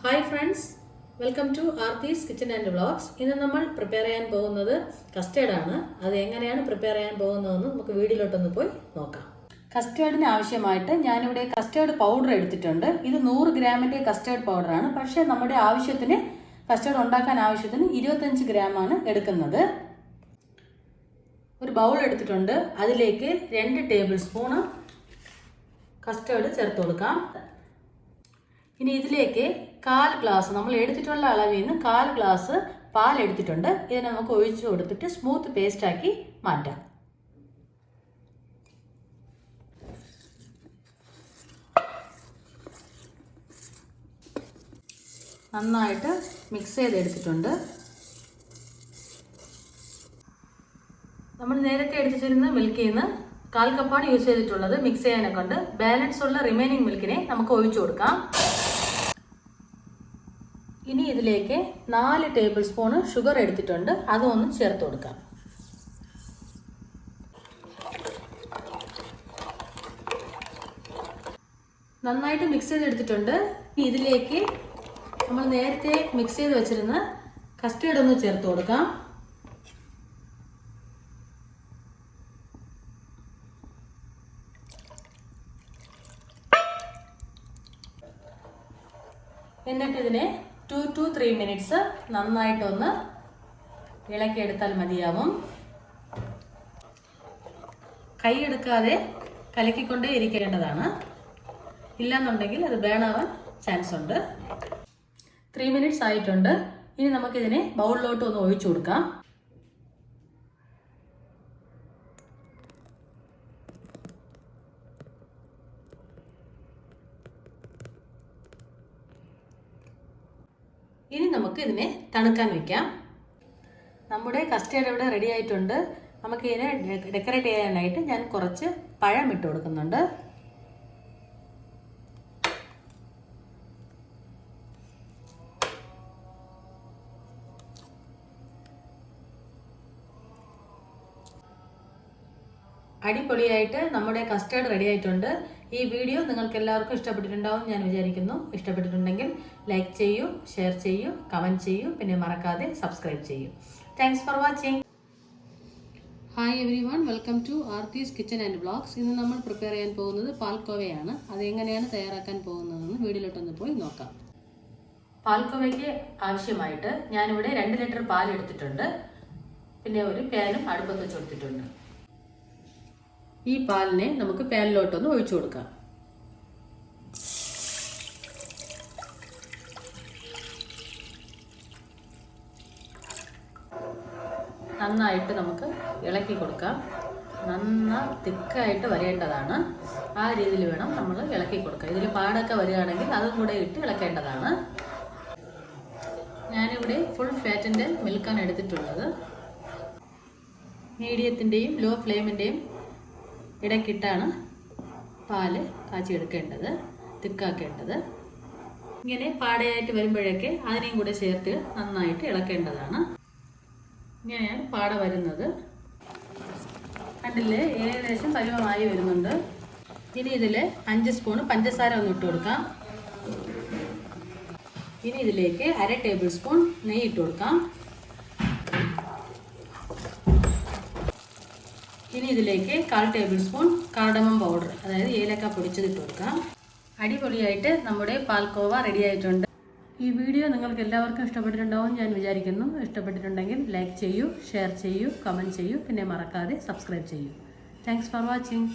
Hi friends, welcome to Aarthi's Kitchen and Vlogs. ഇന്ന് നമ്മൾ prepare ചെയ്യാൻ പോകുന്നത് കസ്റ്റേർഡ് ആണ്. അത് എങ്ങനെയാണ് പ്രിപ്പയർ ചെയ്യാൻ പോകുന്നതെന്ന് നമുക്ക് വീഡിയോയിലോട്ടൊന്ന് പോയി നോക്കാം. കസ്റ്റേർഡിന് ആവശ്യമായിട്ട് ഞാനിവിടെ കസ്റ്റേർഡ് പൗഡർ എടുത്തിട്ടുണ്ട്. ഇത് 100 ഗ്രാമിൻ്റെ കസ്റ്റേർഡ് പൗഡറാണ്. പക്ഷേ നമ്മുടെ ആവശ്യത്തിന് കസ്റ്റേർഡ് ഉണ്ടാക്കാൻ ആവശ്യത്തിന് 25 ഗ്രാമാണ് എടുക്കുന്നത്. ഒരു ബൗൾ എടുത്തിട്ടുണ്ട്. അതിലേക്ക് 2 ടേബിൾ സ്പൂൺ കസ്റ്റേർഡ് ചേർത്ത് കൊടുക്കാം. ഇനി ഇതിലേക്ക് 1/4 ഗ്ലാസ് നമ്മൾ എടുത്തിട്ടുള്ള അളവിൽ നിന്ന് 1/4 ഗ്ലാസ് പാൽ എടുത്തിട്ടുണ്ട്. ഇതിനെ നമുക്ക് ഒഴിച്ചു കൊടുത്തിട്ട് സ്മൂത്ത് പേസ്റ്റ് ആക്കി മാറ്റാം. നന്നായിട്ട് മിക്സ് ചെയ്തെടുത്തിട്ടുണ്ട്. നമ്മൾ നേരത്തെ എടുത്തിരുന്ന മിൽക്കിൽ നിന്ന് 1/4 കപ്പാണ് യൂസ് ചെയ്തിട്ടുള്ളത്. മിക്സ് ചെയ്യാനെ കൊണ്ട് ബാലൻസ് ഉള്ള റിമൈനിങ് മിൽക്കിനെ നമുക്ക് ഒഴിച്ചു കൊടുക്കാം. ഇനി ഇതിലേക്ക് 4 ടേബിൾ സ്പൂൺ ഷുഗർ എടുത്തിട്ടുണ്ട്. അതും ഒന്ന് ചേർത്ത് കൊടുക്കാം. നന്നായിട്ട് മിക്സ് ചെയ്തെടുത്തിട്ടുണ്ട്. ഇതിലേക്ക് നമ്മൾ നേരത്തെ മിക്സ് ചെയ്ത് വെച്ചിരുന്ന കസ്റ്റേർഡ് ഒന്ന് ചേർത്ത് കൊടുക്കാം. എന്നിട്ട് ഇതിനെ 2 to 3 മിനിറ്റ്സ് നന്നായിട്ടൊന്ന് ഇളക്കിയെടുത്താൽ മതിയാവും. കൈയെടുക്കാതെ കലക്കിക്കൊണ്ടേ ഇരിക്കേണ്ടതാണ്. ഇല്ലാന്നുണ്ടെങ്കിൽ അത് ബേണാവാൻ ചാൻസ് ഉണ്ട്. 3 മിനിറ്റ്സ് ആയിട്ടുണ്ട്. ഇനി നമുക്കിതിനെ ബൗളിലോട്ട് ഒന്ന് ഒഴിച്ചു കൊടുക്കാം. ഇനി നമുക്ക് ഇതിനെ തണുക്കാൻ വെക്കാം. നമ്മുടെ കസ്റ്റേർഡ് ഇവിടെ റെഡി ആയിട്ടുണ്ട്. നമുക്ക് ഇതിനെ ഡെക്കറേറ്റ് ചെയ്യാനായിട്ട് ഞാൻ കുറച്ച് പഴം ഇട്ട് കൊടുക്കുന്നുണ്ട്. അടിപൊളിയായിട്ട് നമ്മുടെ കസ്റ്റേർഡ് റെഡി ആയിട്ടുണ്ട്. ഈ വീഡിയോ നിങ്ങൾക്ക് എല്ലാവർക്കും ഇഷ്ടപ്പെട്ടിട്ടുണ്ടാവും ഞാൻ വിചാരിക്കുന്നു. ഇഷ്ടപ്പെട്ടിട്ടുണ്ടെങ്കിൽ ലൈക്ക് ചെയ്യൂ, ഷെയർ ചെയ്യൂ, കമൻറ്റ് ചെയ്യൂ, പിന്നെ മറക്കാതെ സബ്സ്ക്രൈബ് ചെയ്യൂ. Thanks for watching. Hi everyone, welcome to Aarthi's kitchen and vlogs. ഇന്ന് നമ്മൾ പ്രിപ്പയർ ചെയ്യാൻ പോകുന്നത് പാൽക്കോവയാണ്. അത് എങ്ങനെയാണ് തയ്യാറാക്കാൻ പോകുന്നതെന്ന് വീഡിയോയിലോട്ടൊന്ന് പോയി നോക്കാം. പാൽക്കോവയ്ക്ക് ആവശ്യമായിട്ട് ഞാനിവിടെ 2 ലിറ്റർ പാൽ എടുത്തിട്ടുണ്ട്. പിന്നെ ഒരു പാനും അടുപ്പത്ത് വെച്ച് കൊടുത്തിട്ടുണ്ട്. ഈ പാലിനെ നമുക്ക് പാനിലോട്ടൊന്ന് ഒഴിച്ചു കൊടുക്കാം. നന്നായിട്ട് നമുക്ക് ഇളക്കി കൊടുക്കാം. തിക്കായിട്ട് വരേണ്ടതാണ്. ആ രീതിയിൽ വേണം നമ്മൾ ഇളക്കി കൊടുക്കാം. ഇതിൽ പാടൊക്കെ വരികയാണെങ്കിൽ അതും കൂടെ ഇട്ട് ഇളക്കേണ്ടതാണ്. ഞാനിവിടെ ഫുൾ ഫാറ്റിൻ്റെ മിൽക്കാണ് എടുത്തിട്ടുള്ളത്. മീഡിയത്തിൻ്റെയും ലോ ഫ്ലെയിമിൻ്റെയും ഇടയ്ക്കിട്ടാണ് പാല് കാച്ചിയെടുക്കേണ്ടത്, തിക്കാക്കേണ്ടത്. ഇങ്ങനെ പാടയായിട്ട് വരുമ്പോഴേക്ക് അതിനെയും കൂടെ ചേർത്ത് നന്നായിട്ട് ഇളക്കേണ്ടതാണ്. ഇങ്ങനെയാണ് പാട വരുന്നത്. കണ്ടില്ലേ, ഏകദേശം പരുവമായി വരുന്നുണ്ട്. ഇനി ഇതിൽ 5 സ്പൂൺ പഞ്ചസാര ഒന്ന് ഇട്ട് കൊടുക്കാം. ഇനി ഇതിലേക്ക് 1/2 ടേബിൾ സ്പൂൺ നെയ്യ് ഇട്ട് കൊടുക്കാം. ഇനി ഇതിലേക്ക് 1/4 ടേബിൾ സ്പൂൺ കാർഡമം പൗഡർ, അതായത് ഏലക്ക പൊടിച്ചത് ഇട്ട് കൊടുക്കാം. അടിപൊളിയായിട്ട് നമ്മുടെ പാൽക്കോവ റെഡി ആയിട്ടുണ്ട്. ഈ വീഡിയോ നിങ്ങൾക്ക് എല്ലാവർക്കും ഇഷ്ടപ്പെട്ടിട്ടുണ്ടാവും ഞാൻ വിചാരിക്കുന്നു. ഇഷ്ടപ്പെട്ടിട്ടുണ്ടെങ്കിൽ ലൈക്ക് ചെയ്യൂ, ഷെയർ ചെയ്യൂ, കമൻറ്റ് ചെയ്യൂ, പിന്നെ മറക്കാതെ സബ്സ്ക്രൈബ് ചെയ്യൂ. Thanks for watching.